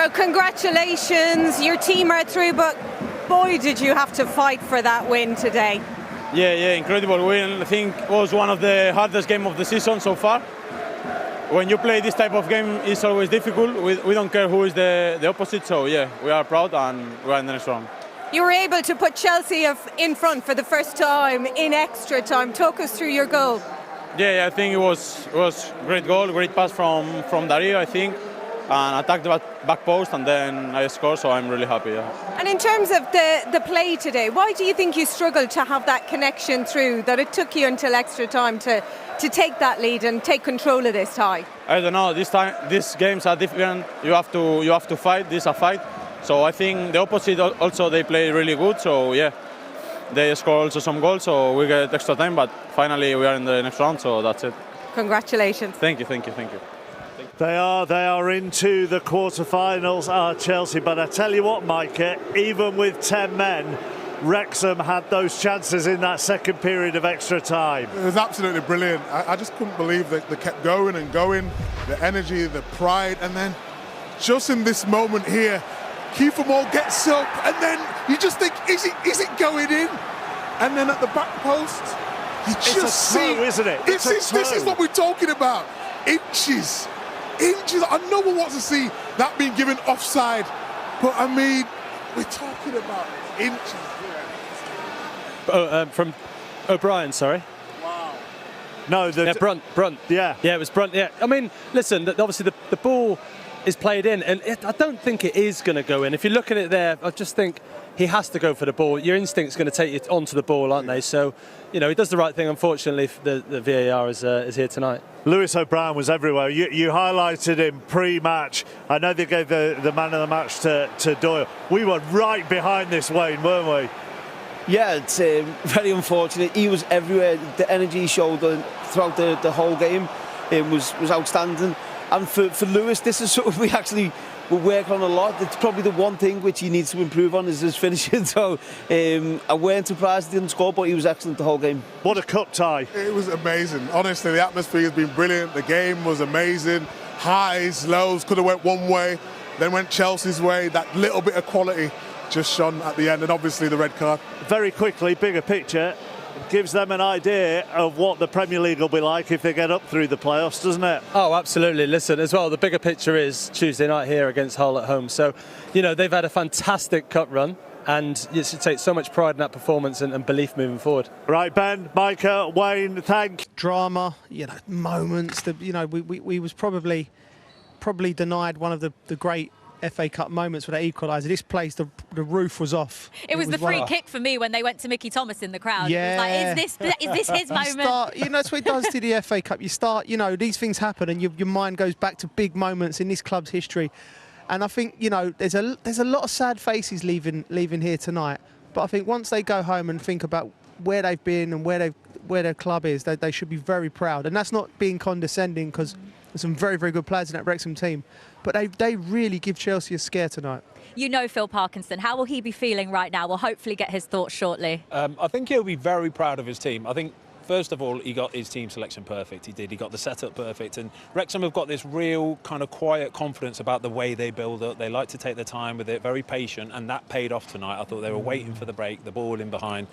Well, congratulations. Your team are through, but boy, did you have to fight for that win today. Yeah, incredible win. I think it was one of the hardest games of the season so far. When you play this type of game, it's always difficult. We don't care who is the opposite, so yeah, we are proud and we are in the next round. You were able to put Chelsea in front for the first time in extra time. Talk us through your goal. Yeah, I think it was great goal, great pass from Dario, I think, and attacked the back post, and then I scored, so I'm really happy. Yeah. And in terms of the play today, why do you think you struggled to have that connection through, that it took you until extra time to take that lead and take control of this tie? I don't know. These games are different. You have to fight. This is a fight. So I think the opposite also they play really good. So yeah, they score also some goals. So we get extra time. But finally we are in the next round. So that's it. Congratulations. Thank you. They are into the quarterfinals, Chelsea. But I tell you what, Micah, even with 10 men, Wrexham had those chances in that second period of extra time. It was absolutely brilliant. I just couldn't believe that they kept going and going, the energy, the pride, and then just in this moment here, Kiefer Moore gets up, and then you just think, is it going in? And then at the back post, you just see, isn't it? This is what we're talking about. Inches. I know one wants to see that being given offside, but I mean, we're talking about inches. From O'Brien, sorry. Wow. No, Brunt. Yeah, it was Brunt. Yeah, I mean, listen. Obviously, the ball is played in, and I don't think it is going to go in. If you look at it there, I just think he has to go for the ball. Your instinct's going to take you onto the ball, aren't they? So, he does the right thing. Unfortunately, the VAR is here tonight. Lewis O'Brien was everywhere. You highlighted him pre-match. I know they gave the man of the match to Doyle. We were right behind this, Wayne, weren't we? Yeah, it's very unfortunate. He was everywhere. The energy he showed throughout the whole game was outstanding. And for Lewis, this is something we actually will work on a lot. It's probably the one thing which he needs to improve on is his finishing. So I weren't surprised he didn't score, but he was excellent the whole game. What a cup tie. It was amazing. Honestly, the atmosphere has been brilliant. The game was amazing. Highs, lows, could have went one way, then went Chelsea's way. That little bit of quality just shone at the end, and obviously the red card. Very quickly, bigger picture, gives them an idea of what the Premier League will be like if they get up through the playoffs, doesn't it? Oh, absolutely. Listen, as well, the bigger picture is Tuesday night here against Hull at home. So, they've had a fantastic cup run, and you should take so much pride in that performance and belief moving forward. Right, Ben, Micah, Wayne, thank you. Drama, moments. We was probably denied one of the great FA Cup moments with that equaliser. This place, the roof was off. It was the free kick for me when they went to Mickey Thomas in the crowd. Yeah. It was like, is this his moment? That's what it does to the FA Cup. You start, these things happen and your mind goes back to big moments in this club's history. And I think, there's a lot of sad faces leaving here tonight. But I think once they go home and think about where they've been and where their club is, they should be very proud. And that's not being condescending, because there's some very, very good players in that Wrexham team. But they really give Chelsea a scare tonight. Phil Parkinson. How will he be feeling right now? We'll hopefully get his thoughts shortly. I think he'll be very proud of his team. I think, first of all, he got his team selection perfect. He did. He got the setup perfect. And Wrexham have got this real kind of quiet confidence about the way they build up. They like to take their time with it, very patient, and that paid off tonight. I thought they were waiting for the break, the ball in behind.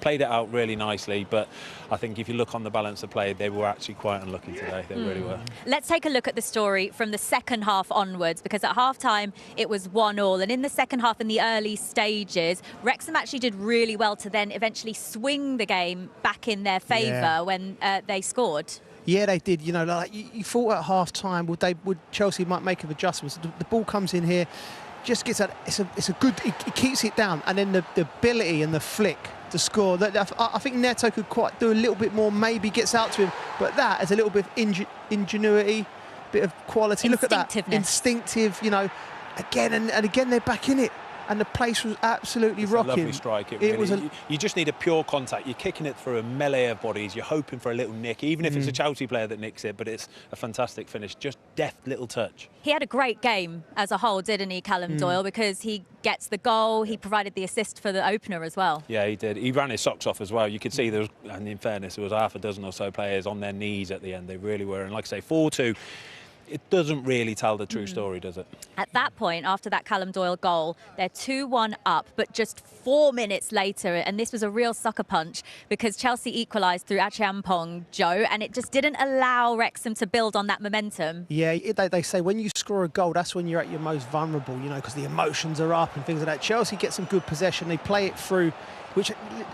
Played it out really nicely, but I think if you look on the balance of play, they were actually quite unlucky today. They really were. Let's take a look at the story from the second half onwards, because at half-time it was 1-1, and in the second half, in the early stages, Wrexham actually did really well to then eventually swing the game back in their favour when they scored. Yeah, they did. You thought at half-time would Chelsea might make of adjustments. The ball comes in here, just gets out. It's a good. It keeps it down, and then the ability and the flick to score. I think Neto could quite do a little bit more, maybe gets out to him, but that is a little bit of ingenuity, bit of quality. Look at that. Instinctive, again and again they're back in it. And the place was absolutely rocking. A lovely strike. You just need a pure contact. You're kicking it through a melee of bodies. You're hoping for a little nick, even if it's a Chelsea player that nicks it, but it's a fantastic finish. Just deft little touch. He had a great game as a whole, didn't he, Callum Doyle? Because he gets the goal. He provided the assist for the opener as well. Yeah, he did. He ran his socks off as well. You could see there was, and in fairness, there was half a dozen or so players on their knees at the end. They really were. And like I say, 4-2. it doesn't really tell the true story, does it? At that point, after that Callum Doyle goal, they're 2-1 up, but just 4 minutes later, and this was a real sucker punch because Chelsea equalised through Achiampong, Joe, and it just didn't allow Wrexham to build on that momentum. Yeah, they say when you score a goal, that's when you're at your most vulnerable, you know, because the emotions are up and things like that. Chelsea get some good possession, they play it through,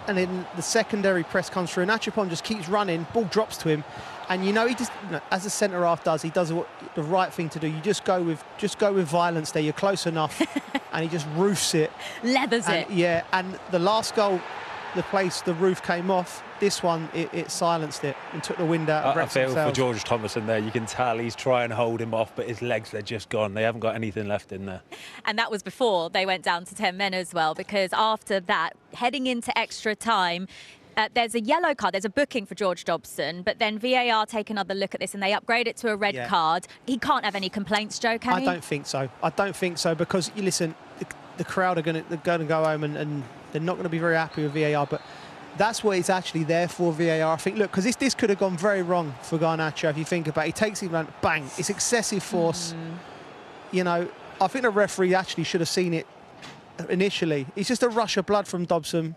and then the secondary press comes through, and Achiampong just keeps running, ball drops to him. And you know, he just, you know, as a centre half does, he does the right thing to do. You just go with violence there. You're close enough, and he just roofs it, leathers it. Yeah, and the last goal, the roof came off. This one, it silenced it and took the wind out of Wrexham. I feel for George Thomason there. You can tell he's trying to hold him off, but his legs, they're just gone. They haven't got anything left in there. And that was before they went down to 10 men as well, because after that, heading into extra time, there's a yellow card, there's a booking for George Dobson, but then VAR take another look at this and they upgrade it to a red card. He can't have any complaints, Joe, can he? I don't think so. I don't think so, because you listen, the crowd are going to go home and they're not going to be very happy with VAR, but that's what it's actually there for, VAR. I think, look, because this could have gone very wrong for Garnacho if you think about it. He takes it around, bang, it's excessive force. You know, I think the referee actually should have seen it initially. It's just a rush of blood from Dobson.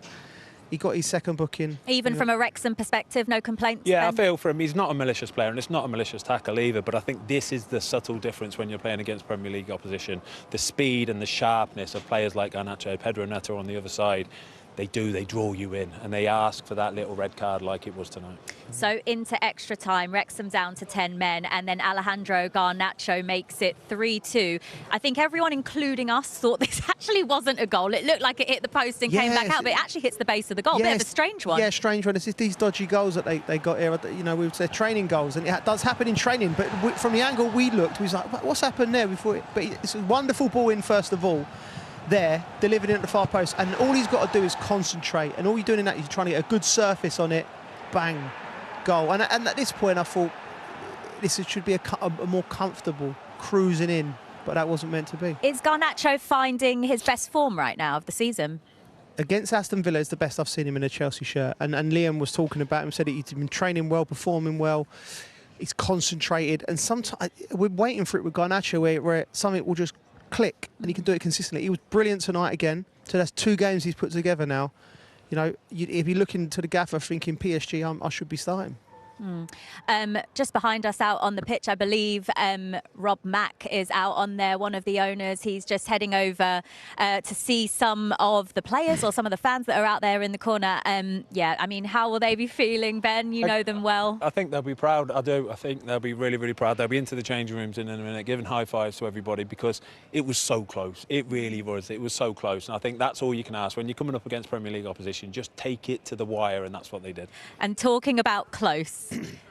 He got his second booking. Even from a Wrexham perspective, no complaints? Yeah, then? I feel for him. He's not a malicious player, and it's not a malicious tackle either, but I think this is the subtle difference when you're playing against Premier League opposition. The speed and the sharpness of players like Garnacho, Pedro Neto on the other side, they draw you in, and they ask for that little red card like it was tonight. So into extra time, Wrexham down to 10 men, and then Alejandro Garnacho makes it 3-2. I think everyone, including us, thought this actually wasn't a goal. It looked like it hit the post and came back out, but it actually hits the base of the goal. Bit of a strange one. Yeah, strange one. It's just these dodgy goals that they got here, you know, with their training goals, and it does happen in training, but from the angle we looked, we was like, what's happened there before? But it's a wonderful ball in, first of all, there, delivered it at the far post, and all he's got to do is concentrate, and all you're doing in that is trying to get a good surface on it, bang, goal. And at this point I thought this should be a more comfortable cruising in, but that wasn't meant to be. Is Garnacho finding his best form right now of the season? Against Aston Villa is the best I've seen him in a Chelsea shirt, and Liam was talking about him, said he's been training well, performing well, he's concentrated, and sometimes we're waiting for it with Garnacho where something will just click and he can do it consistently. He was brilliant tonight again, so that's 2 games he's put together now. You know, if you're looking to the gaffer thinking PSG, I should be starting. Just behind us out on the pitch, I believe Rob Mack is out on there, one of the owners. He's just heading over to see some of the players or some of the fans that are out there in the corner. Yeah, I mean, how will they be feeling, Ben? You know them well. I think they'll be proud. I do. I think they'll be really, really proud. They'll be into the changing rooms in a minute, giving high fives to everybody, because it was so close. It really was. It was so close. And I think that's all you can ask. When you're coming up against Premier League opposition, just take it to the wire, and that's what they did. And talking about close,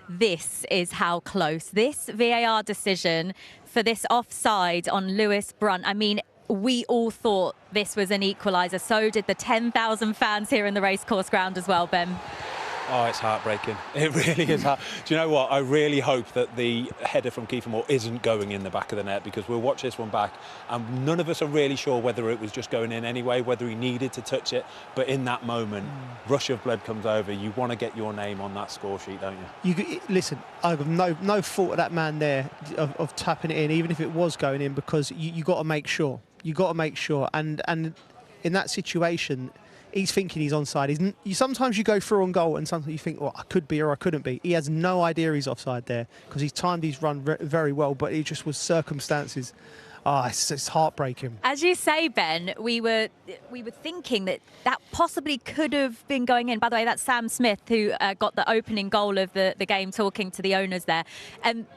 this is how close. This VAR decision for this offside on Lewis Brunt. I mean, we all thought this was an equaliser. So did the 10,000 fans here in the racecourse ground as well, Ben. Oh, it's heartbreaking. It really is. Do you know what? I really hope that the header from Kiefer Moore isn't going in the back of the net, because we'll watch this one back and none of us are really sure whether it was just going in anyway, whether he needed to touch it. But in that moment, rush of blood comes over. You want to get your name on that score sheet, don't you? Listen, I have no fault of that man there of tapping it in, even if it was going in, because you got to make sure. You got to make sure. And in that situation, he's thinking he's onside. Sometimes you go through on goal and sometimes you think, well, I could be or I couldn't be. He has no idea he's offside there because he's timed his run very well, but it just was circumstances. It's heartbreaking. As you say, Ben, we were thinking that possibly could have been going in. By the way, that's Sam Smith who got the opening goal of the game, talking to the owners there.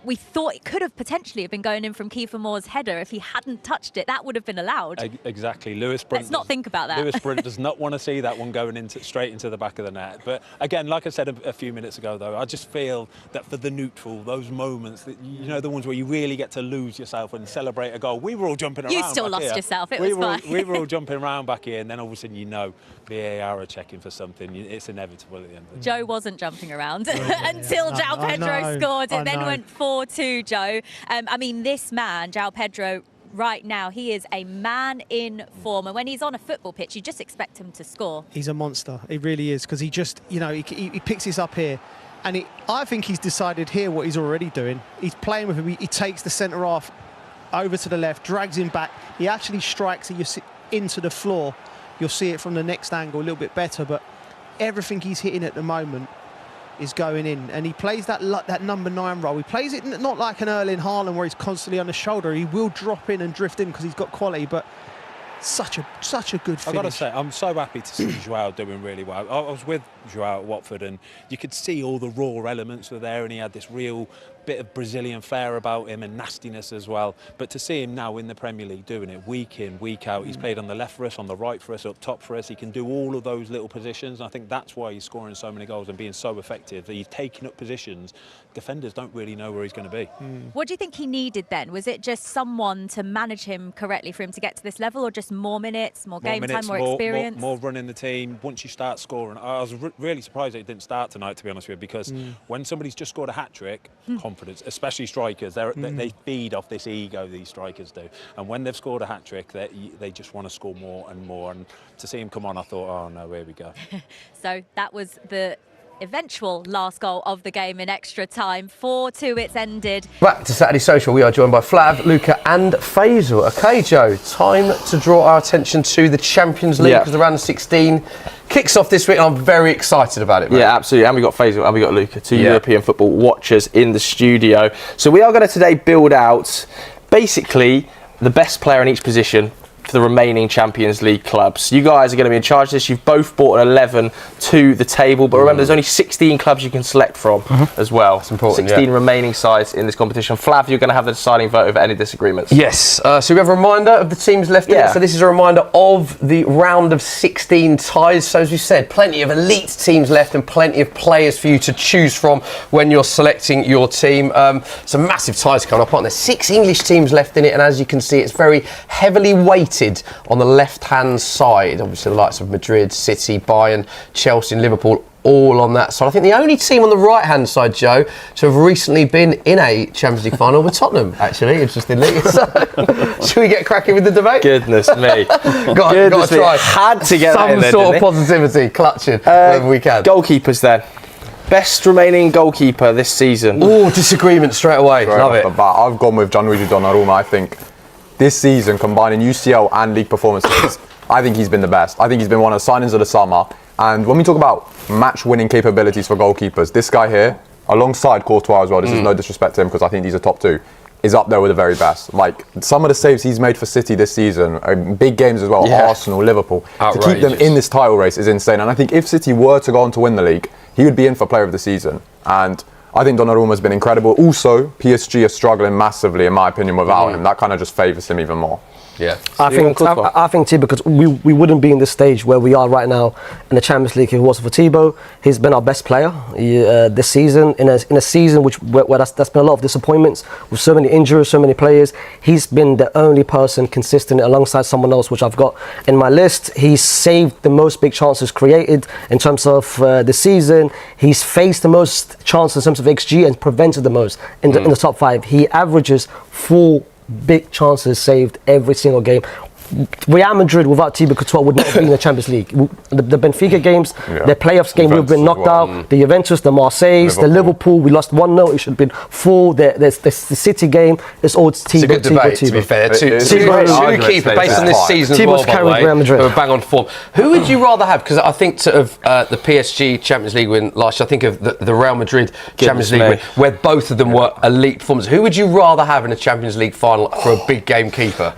We thought it could have potentially have been going in from Kiefer Moore's header. If he hadn't touched it, that would have been allowed. Exactly. Lewis Brunt. Let's not think about that. Lewis Brunt does not want to see that one going straight into the back of the net. But again, like I said a few minutes ago, though, I just feel that for the neutral, those moments, that, you know, the ones where you really get to lose yourself and celebrate a goal. We were all jumping around. You still lost yourself. It was fine. We were all jumping around back here, and then all of a sudden, you know, VAR are checking for something. It's inevitable at the end of the day. Joe wasn't jumping around until João Pedro scored. It then went 4-2, Joe. I mean, this man, João Pedro, right now, he is a man in form. And when he's on a football pitch, you just expect him to score. He's a monster. He really is, because he just, you know, he picks this up here. And I think he's decided here what he's already doing. He's playing with him. He takes the centre half over to the left, drags him back. He actually strikes it into the floor. You'll see it from the next angle a little bit better, but everything he's hitting at the moment is going in. And he plays that number 9 role. He plays it not like an Erling Haaland where he's constantly on the shoulder. He will drop in and drift in because he's got quality, but such a good finish. I've got to say, I'm so happy to see Joao doing really well. I was with Joao at Watford, and you could see all the raw elements were there, and he had this real bit of Brazilian flair about him and nastiness as well. But to see him now in the Premier League doing it week in, week out, he's played on the left for us, on the right for us, up top for us. He can do all of those little positions, and I think that's why he's scoring so many goals and being so effective. That he's taking up positions defenders don't really know where he's going to be. What do you think he needed then? Was it just someone to manage him correctly for him to get to this level, or just more minutes, more game time, more experience? More running the team. Once you start scoring, I was really surprised that it didn't start tonight, to be honest with you, because when somebody's just scored a hat-trick, confidence, especially strikers, they feed off this ego, these strikers do. And when they've scored a hat-trick, they just want to score more and more. And to see him come on, I thought, oh no, here we go. So that was the eventual last goal of the game in extra time. 4-2 it's ended. Back to Saturday Social, we are joined by Flav, Luca and Faisal. OK, Joe, time to draw our attention to the Champions League, because the round of 16 kicks off this week, and I'm very excited about it, mate. Yeah, absolutely. And we got Faisal and we got Luca, two European football watchers in the studio. So we are going to today build out basically the best player in each position for the remaining Champions League clubs. You guys are going to be in charge of this. You've both brought an 11 to the table, but remember there's only 16 clubs you can select from as well. That's important. 16 remaining sides in this competition. Flav, you're going to have the deciding vote over any disagreements. Yes. So we have a reminder of the teams left in it. So this is a reminder of the round of 16 ties. So as we said, plenty of elite teams left and plenty of players for you to choose from when you're selecting your team. Some massive ties coming up, aren't there? 6 English teams left in it, and as you can see, it's very heavily weighted on the left-hand side. Obviously the likes of Madrid, City, Bayern, Chelsea and Liverpool all on that side. I think the only team on the right-hand side, Joe, to have recently been in a Champions League final were Tottenham, actually, interestingly. So, should we get cracking with the debate? Goodness me. got to try. Had to get some there, sort of positivity, clutching wherever we can. Goalkeepers then. Best remaining goalkeeper this season. Oh, disagreement straight away. Love it. I've gone with Gianluigi Donnarumma. I think this season, combining UCL and league performances, I think he's been the best. I think he's been one of the signings of the summer. And when we talk about match-winning capabilities for goalkeepers, this guy here, alongside Courtois as well, this is no disrespect to him because I think these are top 2, is up there with the very best. Like, some of the saves he's made for City this season, big games as well, Arsenal, Liverpool, to keep them in this title race is insane. And I think if City were to go on to win the league, he would be in for Player of the Season. And I think Donnarumma has been incredible. Also, PSG are struggling massively, in my opinion, without him. That kind of just favours him even more. Yeah, I think too, because we wouldn't be in this stage where we are right now in the Champions League if it wasn't for Thibaut. He's been our best player this season in a season where that's been a lot of disappointments with so many injuries, so many players. He's been the only person consistent alongside someone else, which I've got in my list. He's saved the most big chances created in terms of the season. He's faced the most chances in terms of XG and prevented the most in the top 5. He averages 4 big chances saved every single game. Real Madrid without Thibaut Courtois would not be in the Champions League. The Benfica games, the playoffs game, we've been knocked out. The Juventus, the Marseilles, the Liverpool, we lost 1-0. It should have been 4. The City game, it's all Thibaut. It's a good debate, to be fair. Two keepers based on this season as well, by the way, who are bang on form. Who would you rather have? Because I think sort of the PSG Champions League win last year, I think of the Real Madrid Champions League win, where both of them were elite performances. Who would you rather have in a Champions League final for a big game keeper?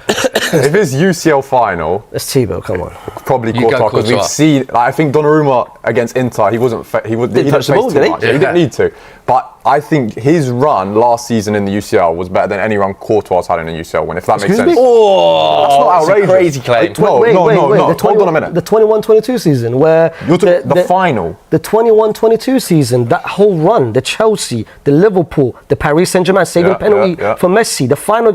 If it's UCL final, it's Thibaut. Come on, probably Courtois, because we've seen. Like, I think Donnarumma against Inter, he didn't touch the ball, did he? He didn't need to. But I think his run last season in the UCL was better than any run Courtois had in a UCL win, if that makes sense. Oh, that's not outrageous. A crazy claim. No. Hold on a minute. The 21-22 season, where you're talking the final. The 21-22 season, that whole run, the Chelsea, the Liverpool, the Paris Saint-Germain saving penalty for Messi, the final.